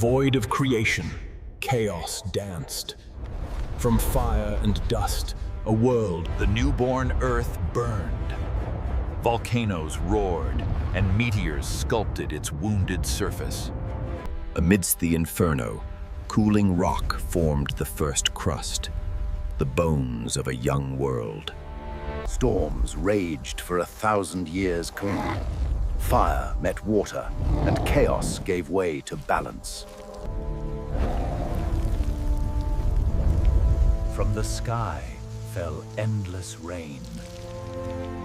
void of creation, chaos danced. From fire and dust, a world, The newborn Earth burned. Volcanoes roared, and meteors sculpted its wounded surface. Amidst the inferno, cooling rock formed the first crust, the bones of a young world. Storms raged for 1,000 years. Fire met water, and chaos gave way to balance. From the sky fell endless rain.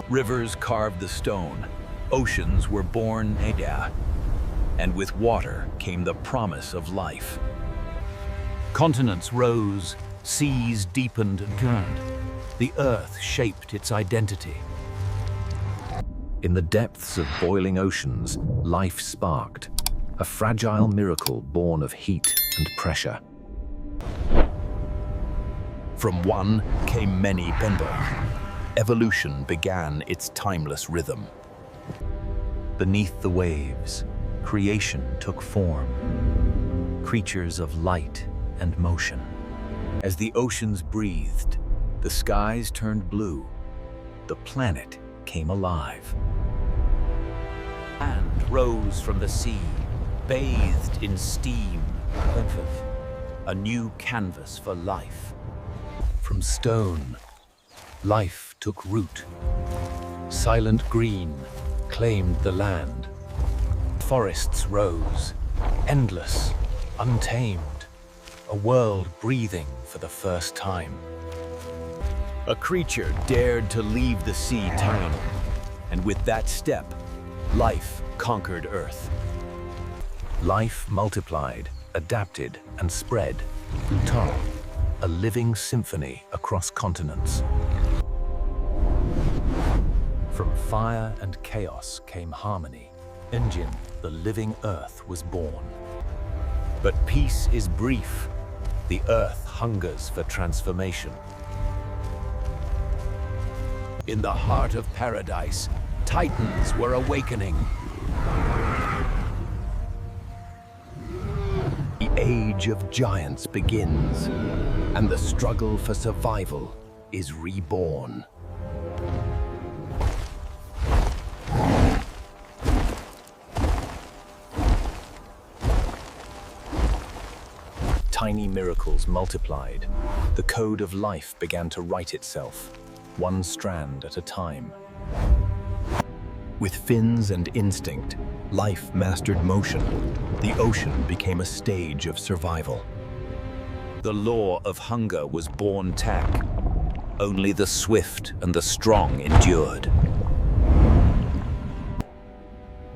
Rivers carved the stone, oceans were born, and with water came the promise of life. Continents rose, seas deepened and turned. The earth shaped its identity. In the depths of boiling oceans, life sparked, a fragile miracle born of heat and pressure. From one came many Benbow. Evolution began its timeless rhythm. Beneath the waves, creation took form, creatures of light and motion. As the oceans breathed, the skies turned blue, the planet came alive. Land rose from the sea, bathed in steam, a new canvas for life. From stone, life took root. Silent green claimed the land. Forests rose, endless, untamed, a world breathing for the first time. A creature dared to leave the sea tame, and with that step, life conquered Earth. Life multiplied, adapted, and spread. A living symphony across continents. From fire and chaos came harmony. Engine, the living Earth was born. But peace is brief. The Earth hungers for transformation. In the heart of paradise, Titans were awakening. The age of giants begins, and the struggle for survival is reborn. Tiny miracles multiplied. The code of life began to write itself, one strand at a time. With fins and instinct, life mastered motion. The ocean became a stage of survival. The law of hunger was born tack. Only the swift and the strong endured.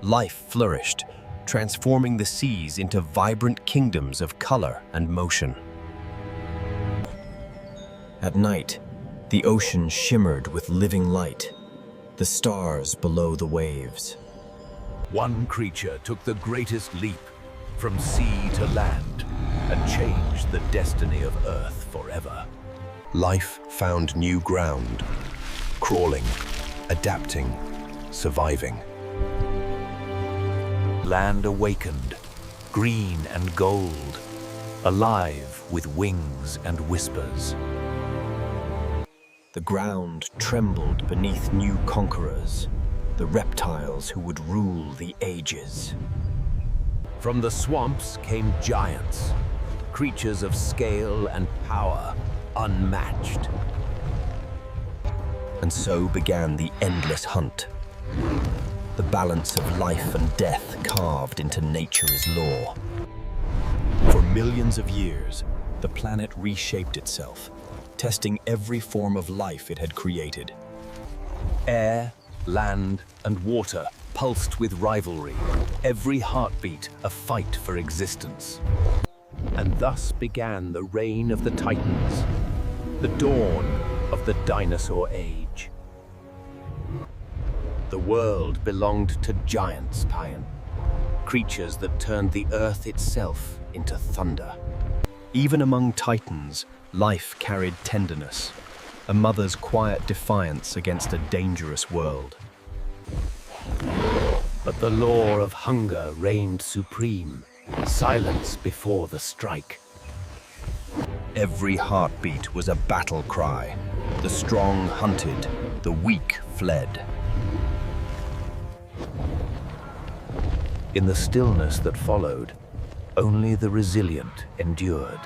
Life flourished, transforming the seas into vibrant kingdoms of color and motion. At night, the ocean shimmered with living light, the stars below the waves. One creature took the greatest leap from sea to land and changed the destiny of Earth forever. Life found new ground, crawling, adapting, surviving. Land awakened, green and gold, alive with wings and whispers. The ground trembled beneath new conquerors, the reptiles who would rule the ages. From the swamps came giants, creatures of scale and power unmatched. And so began the endless hunt. The balance of life and death carved into nature's law. For millions of years, the planet reshaped itself, testing every form of life it had created. Air, land, and water pulsed with rivalry, every heartbeat a fight for existence. And thus began the reign of the Titans, the dawn of the dinosaur age. The world belonged to giants, creatures that turned the earth itself into thunder. Even among titans, life carried tenderness, a mother's quiet defiance against a dangerous world. But the law of hunger reigned supreme. Silence before the strike. Every heartbeat was a battle cry. The strong hunted, the weak fled. In the stillness that followed, only the resilient endured.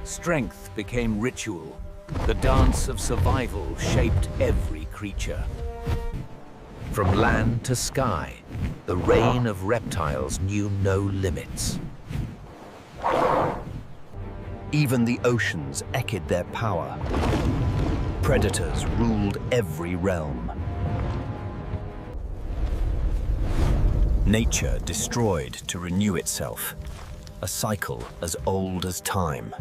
Strength became ritual. The dance of survival shaped every creature. From land to sky, the reign of reptiles knew no limits. Even the oceans echoed their power. Predators ruled every realm. Nature destroyed to renew itself, a cycle as old as time.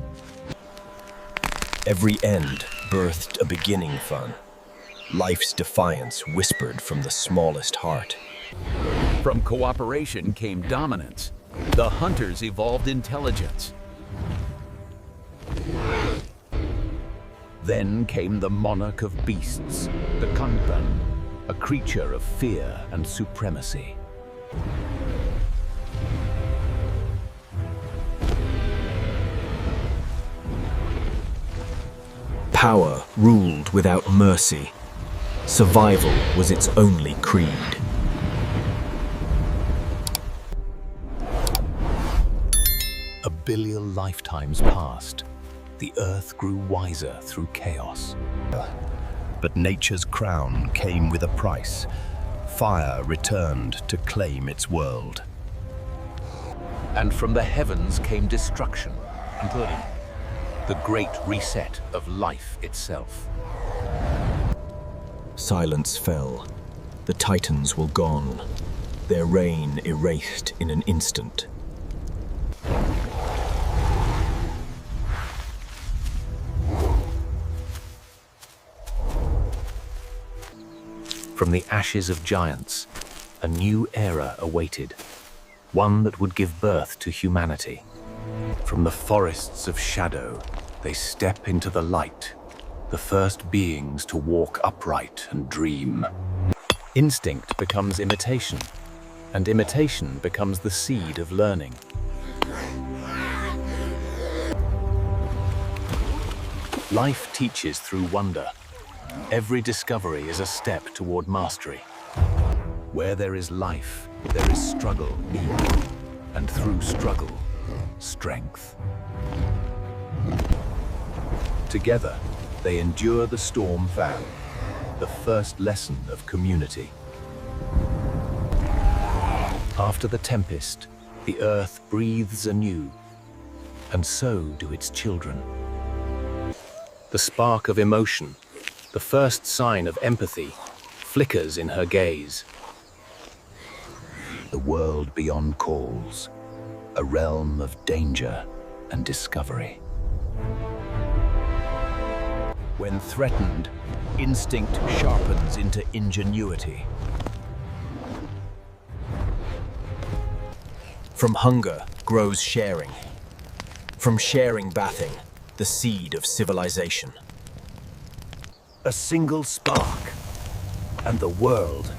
Every end birthed a beginning fun. Life's defiance whispered from the smallest heart. From cooperation came dominance. The hunters evolved intelligence. Then came the monarch of beasts, the Kanban, a creature of fear and supremacy. Power ruled without mercy. Survival was its only creed. A billion lifetimes passed. The earth grew wiser through chaos. But nature's crown came with a price. Fire returned to claim its world. And from the heavens came destruction, including the great reset of life itself. Silence fell. The Titans were gone. Their reign erased in an instant. From the ashes of giants, a new era awaited, one that would give birth to humanity. From the forests of shadow, they step into the light, the first beings to walk upright and dream. Instinct becomes imitation, and imitation becomes the seed of learning. Life teaches through wonder. Every discovery is a step toward mastery. Where there is life, there is struggle, and through struggle, strength. Together, they endure the storm vow, the first lesson of community. After the tempest, the earth breathes anew, and so do its children. The spark of emotion, the first sign of empathy, flickers in her gaze. The world beyond calls, a realm of danger and discovery. When threatened, instinct sharpens into ingenuity. From hunger grows sharing. From sharing bathing, the seed of civilization. A single spark, and the world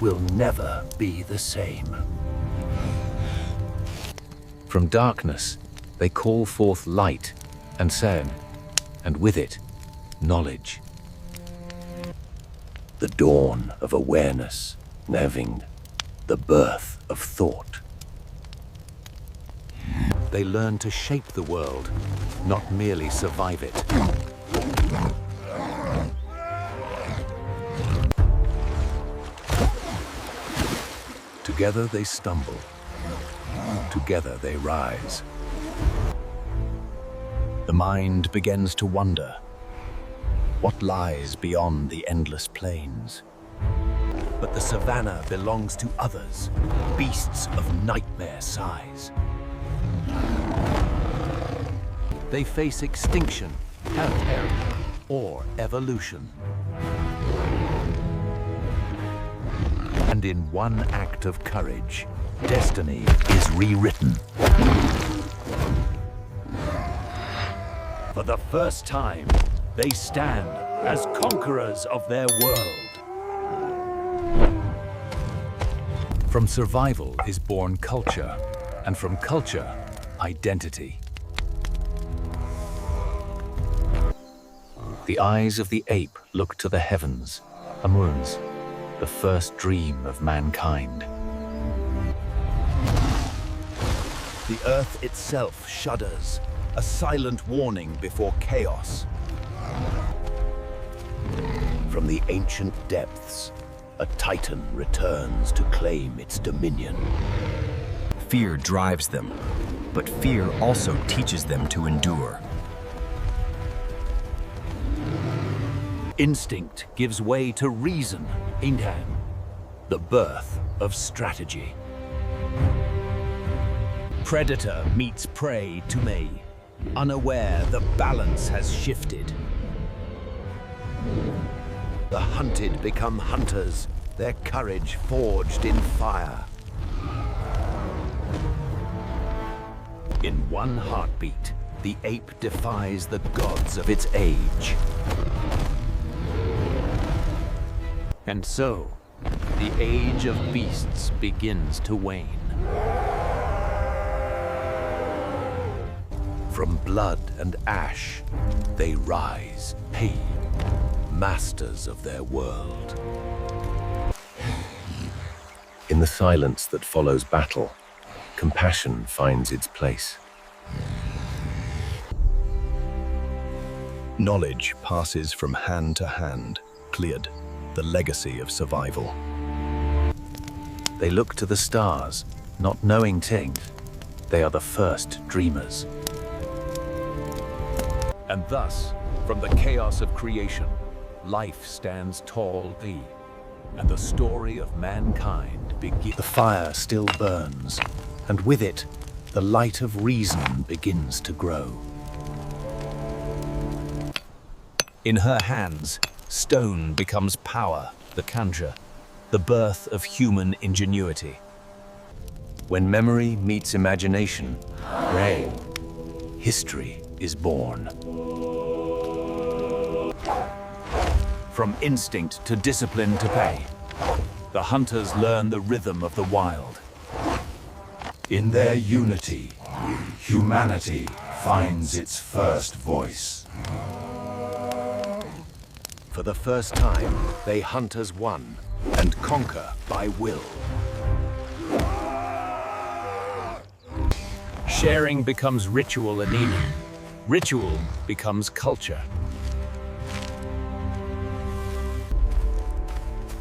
will never be the same. From darkness, they call forth light and sound, and with it, knowledge. The dawn of awareness, Neving, the birth of thought. They learn to shape the world, not merely survive it. Together they stumble. Together they rise. The mind begins to wonder. What lies beyond the endless plains? But the savannah belongs to others, beasts of nightmare size. They face extinction, terror, or evolution. And in one act of courage, destiny is rewritten. For the first time, they stand as conquerors of their world. From survival is born culture, and from culture, identity. The eyes of the ape look to the heavens, Amun's, the first dream of mankind. The earth itself shudders, a silent warning before chaos. From the ancient depths, a titan returns to claim its dominion. Fear drives them, but fear also teaches them to endure. Instinct gives way to reason, Inhan, the birth of strategy. Predator meets prey to me, unaware the balance has shifted. The hunted become hunters, their courage forged in fire. In one heartbeat, the ape defies the gods of its age. And so, the age of beasts begins to wane. From blood and ash, they rise, masters of their world. In the silence that follows battle, compassion finds its place. Knowledge passes from hand to hand, cleared, the legacy of survival. They look to the stars, not knowing things. They are the first dreamers. And thus, from the chaos of creation, life stands tall, and the story of mankind begins. The fire still burns, and with it, the light of reason begins to grow. In her hands, stone becomes power, the Kanja, the birth of human ingenuity. When memory meets imagination, history is born. From instinct to discipline to pay, the hunters learn the rhythm of the wild. In their unity, humanity finds its first voice. For the first time, they hunt as one and conquer by will. Sharing becomes ritual, Anina. Ritual becomes culture.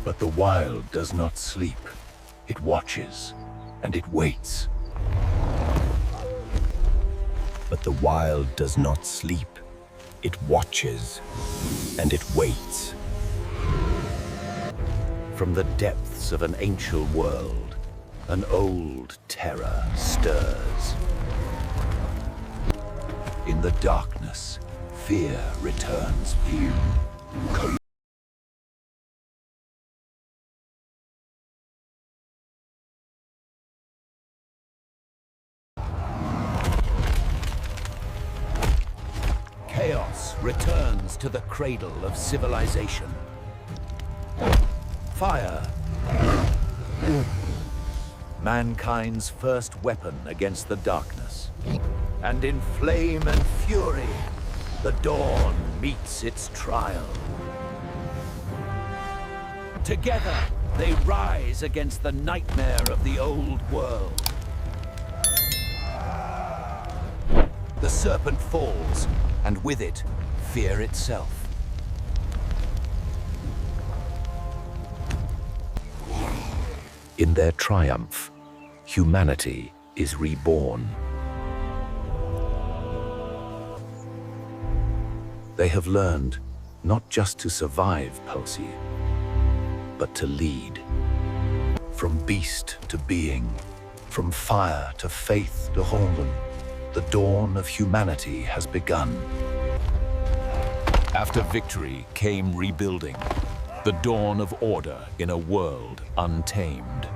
But the wild does not sleep. It watches and it waits. But the wild does not sleep. It watches and it waits. From the depths of an ancient world, an old terror stirs. In the darkness, fear returns view. Chaos returns to the cradle of civilization. Fire. Mankind's first weapon against the darkness. And in flame and fury, the dawn meets its trial. Together, they rise against the nightmare of the old world. The serpent falls, and with it, fear itself. In their triumph, humanity is reborn. They have learned not just to survive, Pulsi, but to lead. From beast to being, from fire to faith to Holden, the dawn of humanity has begun. After victory came rebuilding, the dawn of order in a world untamed.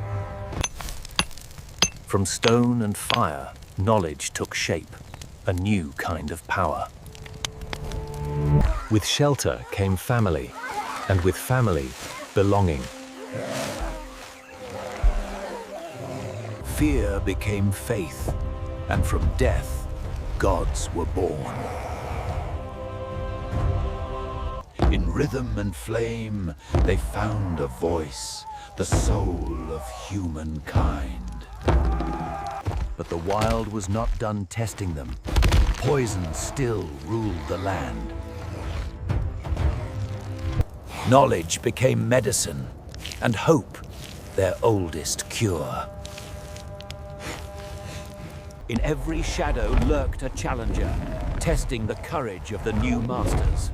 From stone and fire, knowledge took shape, a new kind of power. With shelter came family, and with family, belonging. fear became faith, and from death, gods were born. In rhythm and flame, they found a voice, the soul of humankind. But the wild was not done testing them. Poison still ruled the land. Knowledge became medicine, and hope their oldest cure. In every shadow lurked a challenger, testing the courage of the new masters.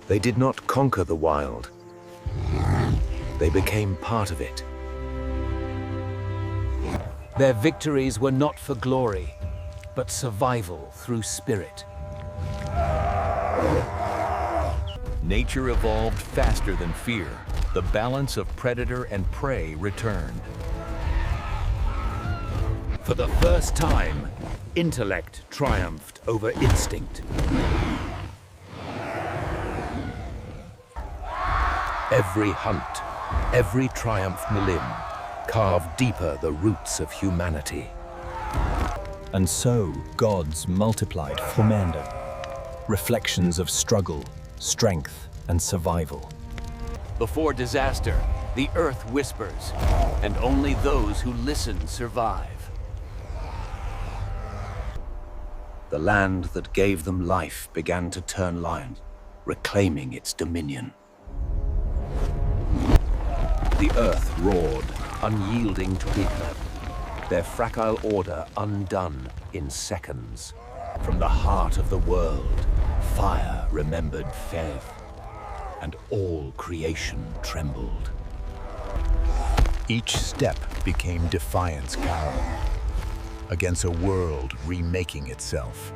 They did not conquer the wild. They became part of it. Their victories were not for glory, but survival through spirit. Nature evolved faster than fear. The balance of predator and prey returned. For the first time, intellect triumphed over instinct. Every hunt, every triumph limb, carved deeper the roots of humanity. And so gods multiplied Fomanda, reflections of struggle, strength, and survival. Before disaster, the earth whispers, and only those who listen survive. The land that gave them life began to turn lion, reclaiming its dominion. The earth roared, unyielding to weaken, their fragile order undone in seconds. From the heart of the world, fire remembered faith, and all creation trembled. Each step became defiance carol against a world remaking itself.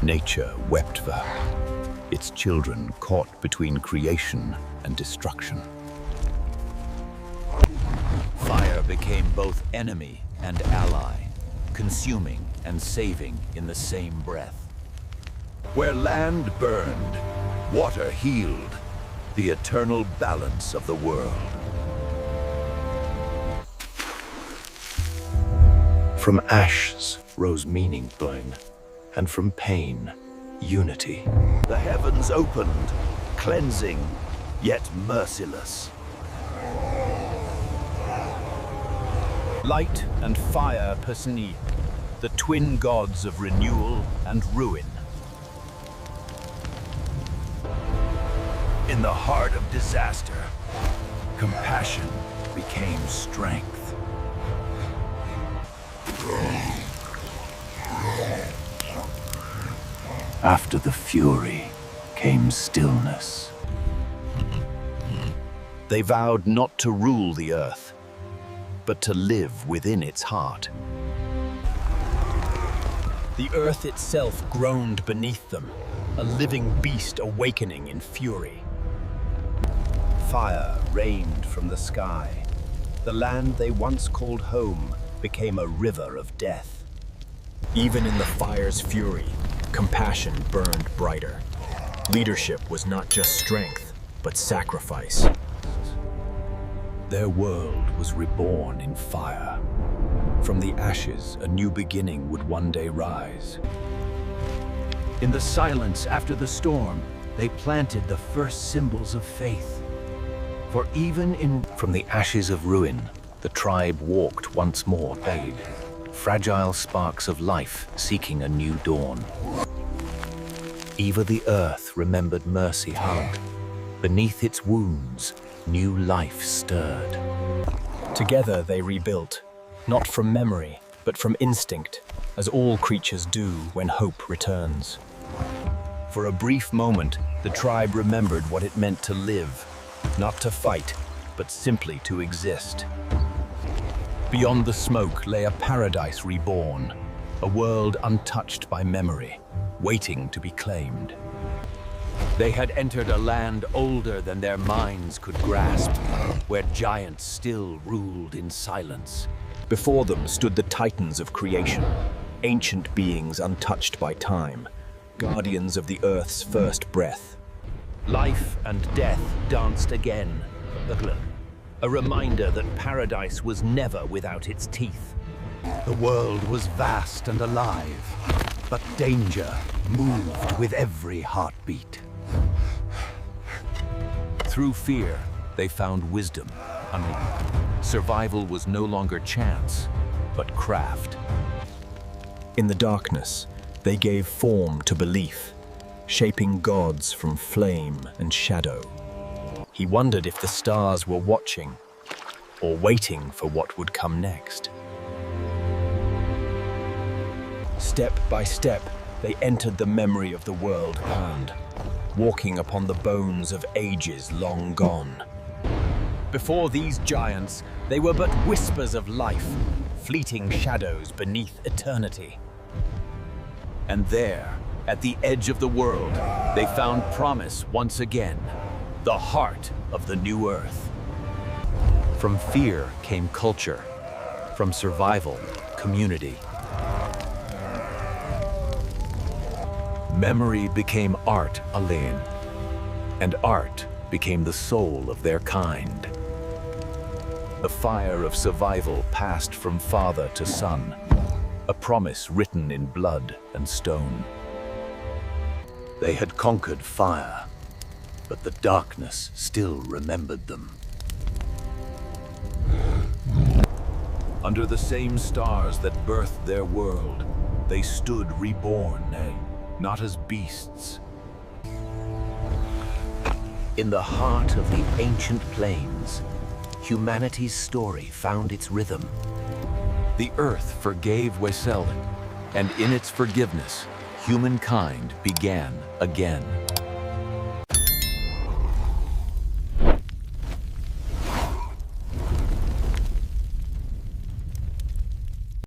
Nature wept for her, its children caught between creation and destruction. Fire became both enemy and ally, consuming and saving in the same breath. Where land burned, water healed, the eternal balance of the world. From ashes rose meaning born, and from pain, unity. The heavens opened, cleansing, yet merciless. Light and fire personified, the twin gods of renewal and ruin. In the heart of disaster, compassion became strength. After the fury came stillness. They vowed not to rule the earth, but to live within its heart. The earth itself groaned beneath them, a living beast awakening in fury. Fire rained from the sky. The land they once called home became a river of death. Even in the fire's fury, compassion burned brighter. Leadership was not just strength, but sacrifice. Their world was reborn in fire. From the ashes, a new beginning would one day rise. In the silence after the storm, they planted the first symbols of faith. For even from the ashes of ruin, the tribe walked once more, paid, fragile sparks of life seeking a new dawn. Even the earth remembered mercy hung. Beneath its wounds, new life stirred. Together they rebuilt, not from memory, but from instinct, as all creatures do when hope returns. For a brief moment, the tribe remembered what it meant to live, not to fight, but simply to exist. Beyond the smoke lay a paradise reborn, a world untouched by memory, waiting to be claimed. they had entered a land older than their minds could grasp, where giants still ruled in silence. Before them stood the titans of creation, ancient beings untouched by time, guardians of the earth's first breath. Life and death danced again. A reminder that paradise was never without its teeth. The world was vast and alive, but danger moved with every heartbeat. Through fear, they found wisdom. Survival was no longer chance, but craft. In the darkness, they gave form to belief, shaping gods from flame and shadow. He wondered if the stars were watching or waiting for what would come next. Step by step, they entered the memory of the world beyond, walking upon the bones of ages long gone. Before these giants, they were but whispers of life, fleeting shadows beneath eternity. And there, at the edge of the world, they found promise once again, the heart of the new earth. From fear came culture, from survival, community. Memory became art, Alain, and art became the soul of their kind. The fire of survival passed from father to son, a promise written in blood and stone. They had conquered fire, but the darkness still remembered them. Under the same stars that birthed their world, they stood reborn, not as beasts. In the heart of the ancient plains, humanity's story found its rhythm. The earth forgave Wesel, and in its forgiveness, humankind began again.